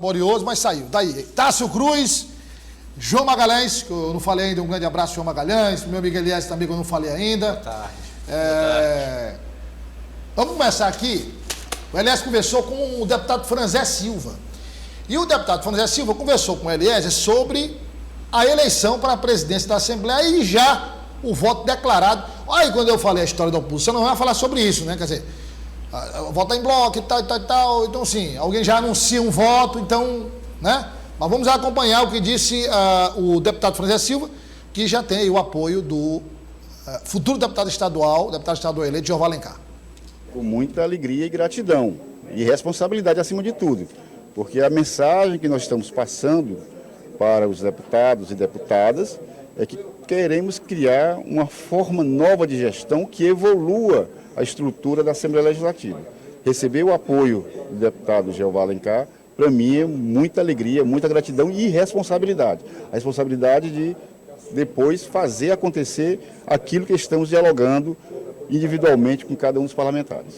laborioso, mas saiu. Daí, Tássio Cruz, João Magalhães, que eu não falei ainda, um grande abraço, João Magalhães, meu amigo Elias também, que eu não falei ainda. Boa tarde. Vamos começar aqui. O Elias conversou com o deputado Franzé Silva. E o deputado Franzé Silva conversou com o Elias sobre a eleição para a presidência da Assembleia e já o voto declarado. Aí, quando eu falei a história da oposição, não vai falar sobre isso, né? Quer dizer, votar em bloco e tal, e tal, e tal. Então, sim, alguém já anuncia um voto, então, né? Mas vamos acompanhar o que disse o deputado Franzé Silva, que já tem aí o apoio do futuro deputado estadual eleito, Jeová Alencar. Com muita alegria e gratidão, e responsabilidade acima de tudo, porque a mensagem que nós estamos passando para os deputados e deputadas é que queremos criar uma forma nova de gestão que evolua a estrutura da Assembleia Legislativa. Receber o apoio do deputado Jeová Alencar, para mim, é muita alegria, muita gratidão e responsabilidade. A responsabilidade de depois fazer acontecer aquilo que estamos dialogando individualmente com cada um dos parlamentares.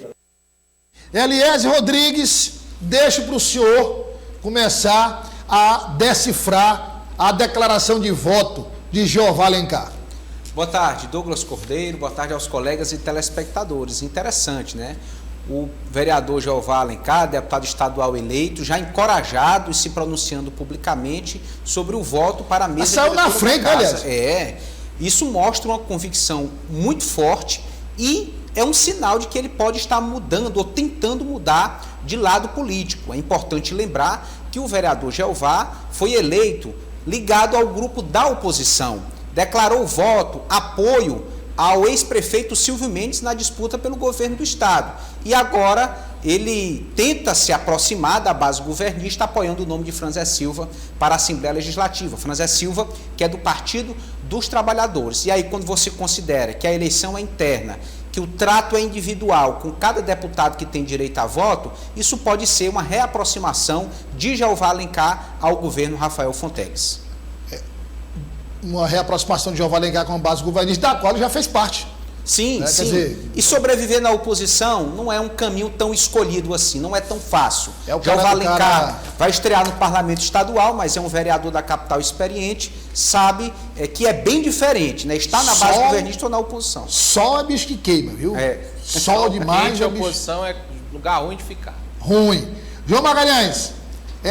Eliezer Rodrigues, deixo para o senhor começar a decifrar a declaração de voto de Jeová Alencar. Boa tarde, Douglas Cordeiro, boa tarde aos colegas e telespectadores. Interessante, né? O vereador Jeová Alencar, deputado estadual eleito, já encorajado e se pronunciando publicamente sobre o voto para a mesa saiu na frente, aliás. Isso mostra uma convicção muito forte e é um sinal de que ele pode estar mudando ou tentando mudar de lado político. É importante lembrar que o vereador Jeová foi eleito ligado ao grupo da oposição, declarou voto, apoio ao ex-prefeito Silvio Mendes na disputa pelo governo do estado. E agora ele tenta se aproximar da base governista, apoiando o nome de Franzé Silva para a Assembleia Legislativa. Franzé Silva, que é do Partido dos Trabalhadores. E aí, quando você considera que a eleição é interna, que o trato é individual com cada deputado que tem direito a voto, isso pode ser uma reaproximação de Jeová Alencar ao governo Rafael Fonteles. Uma reaproximação de Jeová Alencar com a base governista, da qual ele já fez parte. Sim, né? sim. Quer dizer, e sobreviver na oposição não é um caminho tão escolhido assim, não é tão fácil. Jeová Alencar vai estrear no parlamento estadual, mas é um vereador da capital experiente, sabe que é bem diferente, né? Estar na base governista ou na oposição. Sol é bicho que queima, viu? Sol demais. A oposição é lugar ruim de ficar. Ruim. João Magalhães,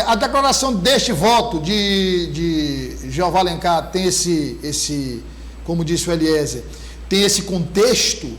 a declaração deste voto de Jeová Alencar tem esse, como disse o Eliezer, tem esse contexto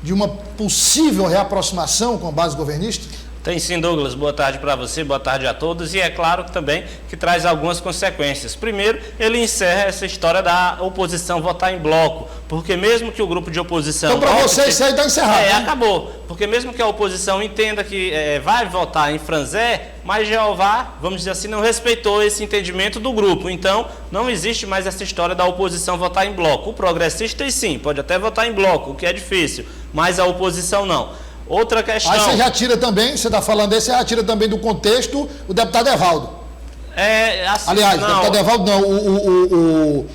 de uma possível reaproximação com a base governista? Tem sim, Douglas. Boa tarde para você, boa tarde a todos. E é claro também que traz algumas consequências. Primeiro, ele encerra essa história da oposição votar em bloco, porque mesmo que o grupo de oposição... Então, para você, isso aí está encerrado. Né? Acabou. Porque mesmo que a oposição entenda que vai votar em Franzé, mas Jeová, vamos dizer assim, não respeitou esse entendimento do grupo. Então, não existe mais essa história da oposição votar em bloco. O progressista, sim, pode até votar em bloco, o que é difícil, mas a oposição não. Outra questão... Aí você já tira também, você está falando aí, você já tira também do contexto o deputado Evaldo. Aliás, o deputado Evaldo não,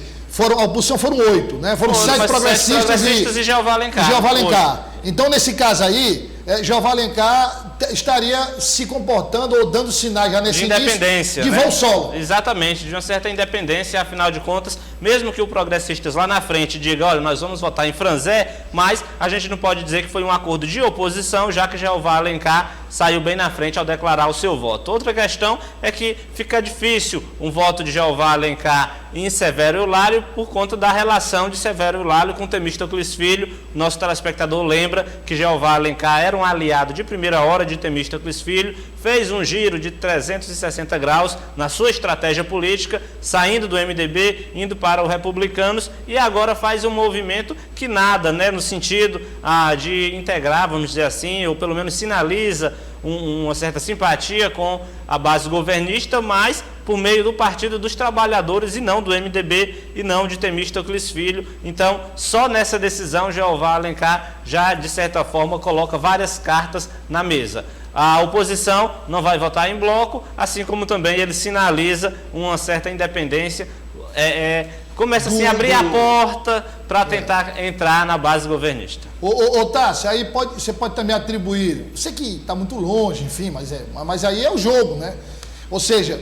a oposição foram 8, né? Foram 7 progressistas e Jeová Alencar. Então, nesse caso aí, Jeová Alencar estaria se comportando ou dando sinais já nesse independência, de voo solo. Exatamente, de uma certa independência, afinal de contas, mesmo que o progressistas lá na frente diga, olha, nós vamos votar em Franzé, mas a gente não pode dizer que foi um acordo de oposição, já que Jeová Alencar saiu bem na frente ao declarar o seu voto. Outra questão é que fica difícil um voto de Jeová Alencar em Severo Eulália por conta da relação de Severo Eulália com Temístocles Filho. Nosso telespectador lembra que Jeová Alencar era um aliado de primeira hora de Temístocles Filho, fez um giro de 360 graus na sua estratégia política, saindo do MDB, indo para o Republicanos, e agora faz um movimento que nada, né, no sentido de integrar, vamos dizer assim, ou pelo menos sinaliza uma certa simpatia com a base governista, mas por meio do Partido dos Trabalhadores e não do MDB e não de Temístocles Filho. Então, só nessa decisão, Jeová Alencar já, de certa forma, coloca várias cartas na mesa. A oposição não vai votar em bloco, assim como também ele sinaliza uma certa independência, começa assim a abrir a porta para tentar entrar na base governista. Tássio, aí você pode também atribuir, sei que está muito longe, enfim, mas aí é o jogo, né? Ou seja,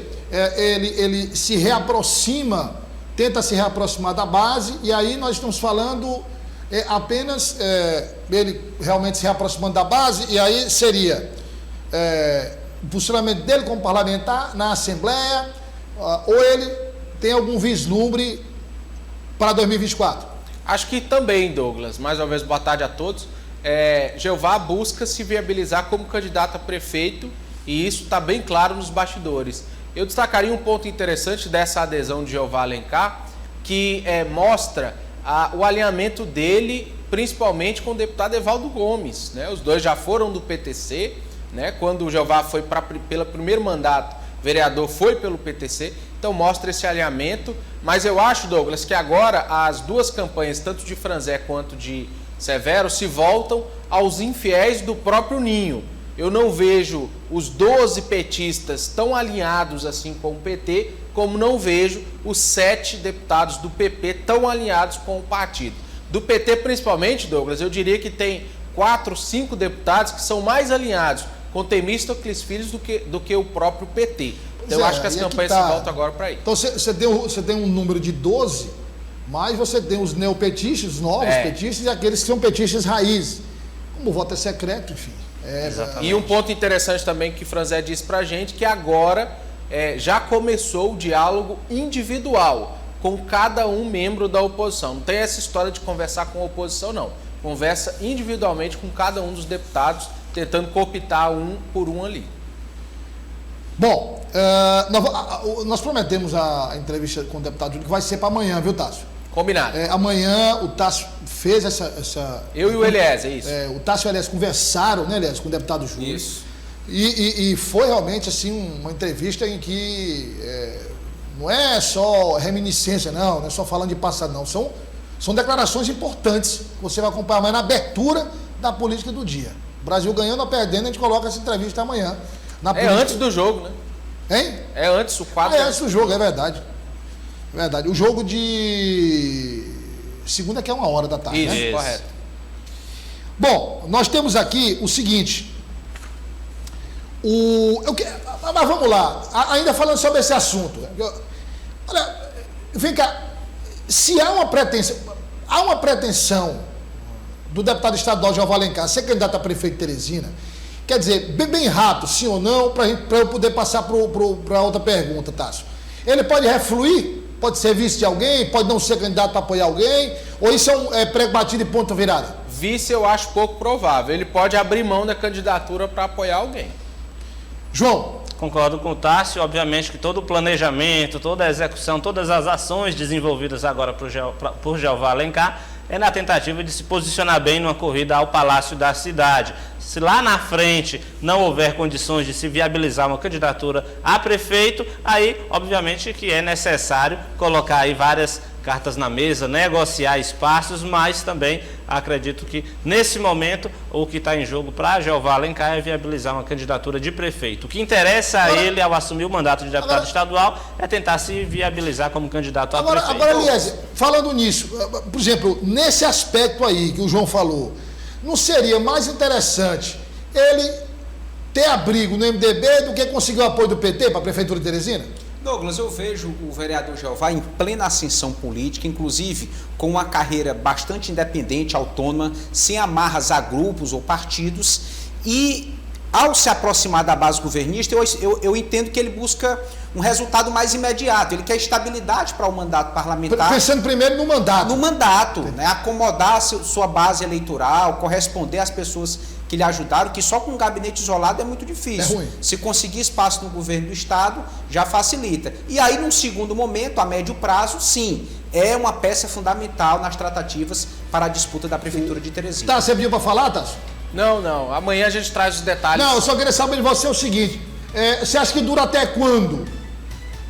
ele se reaproxima, tenta se reaproximar da base, e aí nós estamos falando apenas ele realmente se reaproximando da base, e aí seria o posicionamento dele como parlamentar na Assembleia, ou ele tem algum vislumbre para 2024? Acho que também, Douglas. Mais uma vez, boa tarde a todos. Jeová busca se viabilizar como candidato a prefeito, e isso está bem claro nos bastidores. Eu destacaria um ponto interessante dessa adesão de Jeová Alencar, que mostra o alinhamento dele, principalmente com o deputado Evaldo Gomes, né? Os dois já foram do PTC, né? Quando o Jeová foi pelo primeiro mandato, vereador foi pelo PTC, então mostra esse alinhamento. Mas eu acho, Douglas, que agora as duas campanhas, tanto de Franzé quanto de Severo, se voltam aos infiéis do próprio ninho. Eu não vejo os 12 petistas tão alinhados assim com o PT, como não vejo os 7 deputados do PP tão alinhados com o partido. Do PT principalmente, Douglas, eu diria que tem 4, 5 deputados que são mais alinhados com Temístocles Filho do que o próprio PT. Então eu acho que as campanhas se voltam agora para aí. Então você tem um número de 12, mas você tem os neopetistas, os novos petistas, e aqueles que são petistas raiz. Como o voto é secreto, enfim. E um ponto interessante também que Franzé disse pra gente, que agora já começou o diálogo individual com cada um membro da oposição. Não tem essa história de conversar com a oposição, não. Conversa individualmente com cada um dos deputados, tentando cooptar um por um ali. Bom, nós prometemos a entrevista com o deputado Júlio, que vai ser para amanhã, viu, Tássio? Combinado. Amanhã o Tássio fez essa... Eu e o Eliezer, é isso. O Tássio e o Eliezer conversaram, né, Eliezer, com o deputado Júlio. Isso. E foi realmente assim uma entrevista em que não é só reminiscência, não é só falando de passado, não. São declarações importantes que você vai acompanhar amanhã na abertura da política do dia. O Brasil ganhando ou perdendo, a gente coloca essa entrevista amanhã. Antes do jogo, né? Hein? É antes, o quadro. É antes do jogo, é verdade. É verdade. O jogo de segunda que é 1h da tarde, isso, né? Correto. Bom, nós temos aqui o seguinte. Mas vamos lá, ainda falando sobre esse assunto. Olha, vem cá, se há uma pretensão do deputado estadual Jeová Alencar ser candidato a prefeito de Teresina, quer dizer, bem rápido, sim ou não, para eu poder passar para outra pergunta, Tássio. Ele pode refluir, pode ser vice de alguém, pode não ser candidato para apoiar alguém, ou isso é prego batido e ponta virada? Vice eu acho pouco provável, ele pode abrir mão da candidatura para apoiar alguém. João? Concordo com o Tássio, obviamente que todo o planejamento, toda a execução, todas as ações desenvolvidas agora por Jeová Alencar é na tentativa de se posicionar bem numa corrida ao Palácio da Cidade. Se lá na frente não houver condições de se viabilizar uma candidatura a prefeito, aí obviamente que é necessário colocar aí várias cartas na mesa, negociar espaços, mas também acredito que nesse momento o que está em jogo para Jeová Alencar é viabilizar uma candidatura de prefeito. O que interessa a ele ao assumir o mandato de deputado estadual é tentar se viabilizar como candidato a prefeito. Agora, Eliezer, falando nisso, por exemplo, nesse aspecto aí que o João falou, não seria mais interessante ele ter abrigo no MDB do que conseguir o apoio do PT para a Prefeitura de Teresina? Douglas, eu vejo o vereador Jeová em plena ascensão política, inclusive com uma carreira bastante independente, autônoma, sem amarras a grupos ou partidos, e ao se aproximar da base governista, eu entendo que ele busca um resultado mais imediato, ele quer estabilidade para o mandato parlamentar. Pensando primeiro no mandato. No mandato, né? Acomodar sua base eleitoral, corresponder às pessoas que lhe ajudaram, que só com um gabinete isolado é muito difícil. É ruim. Se conseguir espaço no governo do estado, já facilita. E aí, num segundo momento, a médio prazo, sim, é uma peça fundamental nas tratativas para a disputa da Prefeitura de Teresina. Tá, você pediu para falar, Tássio? Não, amanhã a gente traz os detalhes. Não, eu só queria saber de você o seguinte, você acha que dura até quando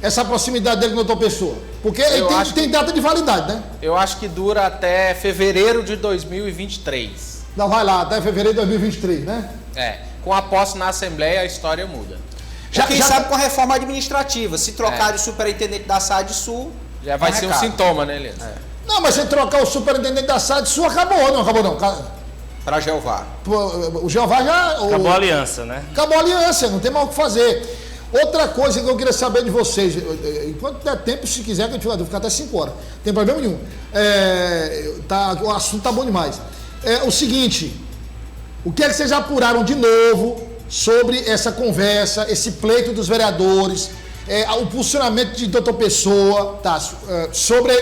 essa proximidade dele com outra pessoa? Porque tem data de validade, né? Eu acho que dura até fevereiro de 2023. Não, vai lá, até fevereiro de 2023, né? Com a posse na Assembleia a história muda. Quem sabe com a reforma administrativa, se trocar o superintendente da SAD Sul... Já vai ser um sintoma, né, Elias? Não, mas se trocar o superintendente da SAD Sul, acabou não? Para Jeová. O Jeová já... Acabou a aliança, né? Acabou a aliança, não tem mais o que fazer. Outra coisa que eu queria saber de vocês, enquanto der tempo, se quiser, que a gente vai ficar até 5 horas, não tem problema nenhum. O assunto tá bom demais. O seguinte, o que é que vocês apuraram de novo sobre essa conversa, esse pleito dos vereadores, o posicionamento de Dr. Pessoa, Tássio, sobre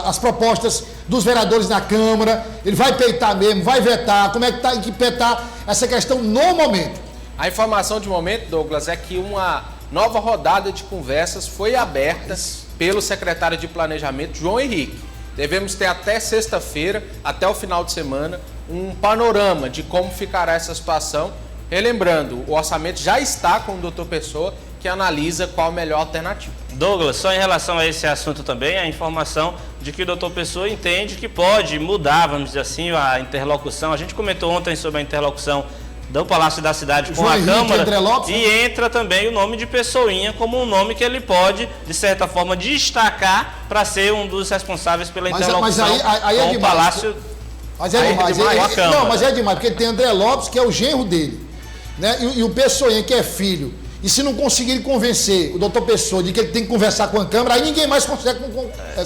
as propostas dos vereadores na Câmara? Ele vai peitar mesmo, vai vetar? Como é que tá, que peitar essa questão no momento? A informação de momento, Douglas, é que uma nova rodada de conversas foi aberta pelo secretário de Planejamento, João Henrique. Devemos ter até sexta-feira, até o final de semana, um panorama de como ficará essa situação. Relembrando, o orçamento já está com o Dr. Pessoa, que analisa qual a melhor alternativa. Douglas, só em relação a esse assunto também, a informação de que o doutor Pessoa entende que pode mudar, vamos dizer assim, a interlocução. A gente comentou ontem sobre a interlocução do Palácio da Cidade com a Câmara, e entra também o nome de Pessoinha como um nome que ele pode, de certa forma, destacar para ser um dos responsáveis pela interlocução com o Palácio. Mas é demais. Não, mas é demais, porque tem André Lopes, que é o genro dele, né? E o Pessoinha, que é filho. E se não conseguir convencer o doutor Pessoa de que ele tem que conversar com a Câmara, aí ninguém mais consegue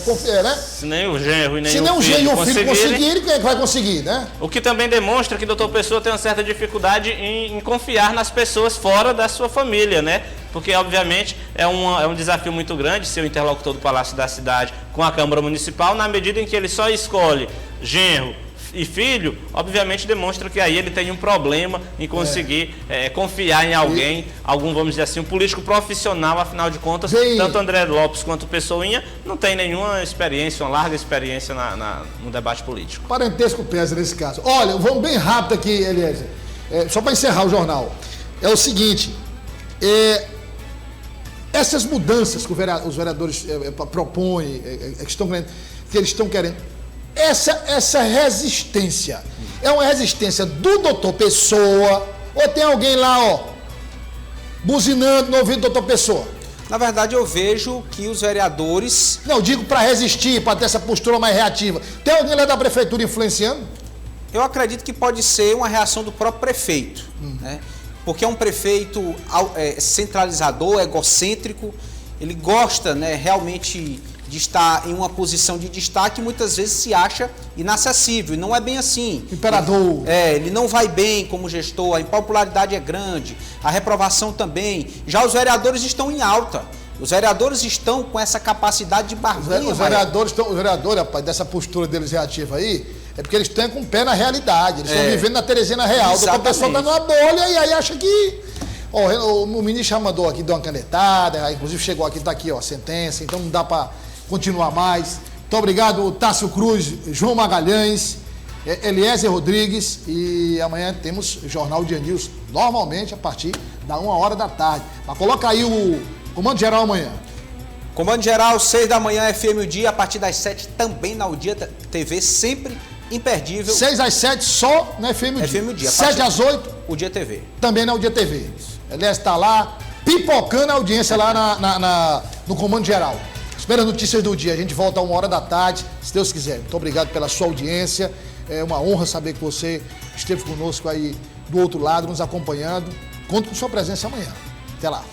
confiar, né? Se nem o genro e nem o filho conseguirem, quem é que vai conseguir, né? O que também demonstra que o doutor Pessoa tem uma certa dificuldade em confiar nas pessoas fora da sua família, né? Porque, obviamente, é um desafio muito grande ser o interlocutor do Palácio da Cidade com a Câmara Municipal, na medida em que ele só escolhe genro e filho, obviamente demonstra que aí ele tem um problema em conseguir confiar em alguém, vamos dizer assim, um político profissional, afinal de contas, tanto André Lopes quanto Pessoinha não tem nenhuma experiência, uma larga experiência no debate político. Parentesco pesa nesse caso. Olha, vamos bem rápido aqui, Eliezer, só para encerrar o jornal. É o seguinte, essas mudanças que os vereadores propõem, que eles estão querendo, essa resistência é uma resistência do doutor Pessoa, ou tem alguém lá, buzinando no ouvido do doutor Pessoa? Na verdade, eu vejo que os vereadores... Não, digo para resistir, para ter essa postura mais reativa. Tem alguém lá da prefeitura influenciando? Eu acredito que pode ser uma reação do próprio prefeito, né? Porque é um prefeito centralizador, egocêntrico, ele gosta, né, realmente de estar em uma posição de destaque e muitas vezes se acha inacessível, e não é bem assim. Imperador. Ele não vai bem como gestor, a impopularidade é grande, a reprovação também. Já os vereadores estão em alta. Os vereadores estão com essa capacidade de barganha. Os vereadores, rapaz, dessa postura deles reativa aí, é porque eles estão com o pé na realidade. Eles estão vivendo na Teresina real. O pessoal está numa bolha e aí acha que... o ministro já mandou aqui, deu uma canetada, inclusive chegou aqui, está aqui, a sentença, então não dá para continuar mais. Muito obrigado, Tássio Cruz, João Magalhães, Eliezer Rodrigues, e amanhã temos Jornal Dia News, normalmente a partir da 1h da tarde. Mas coloca aí o Comando Geral amanhã. Comando Geral, 6 da manhã, FM o Dia, a partir das 7 também na O Dia TV, sempre imperdível. 6 às 7 só na FM o Dia. FM o Dia. 7 às 8, O Dia TV. Também na O Dia TV. Eliezer está lá, pipocando a audiência lá no Comando Geral. Primeiras notícias do dia, a gente volta a 1h da tarde, se Deus quiser. Muito obrigado pela sua audiência, é uma honra saber que você esteve conosco aí do outro lado, nos acompanhando. Conto com sua presença amanhã. Até lá.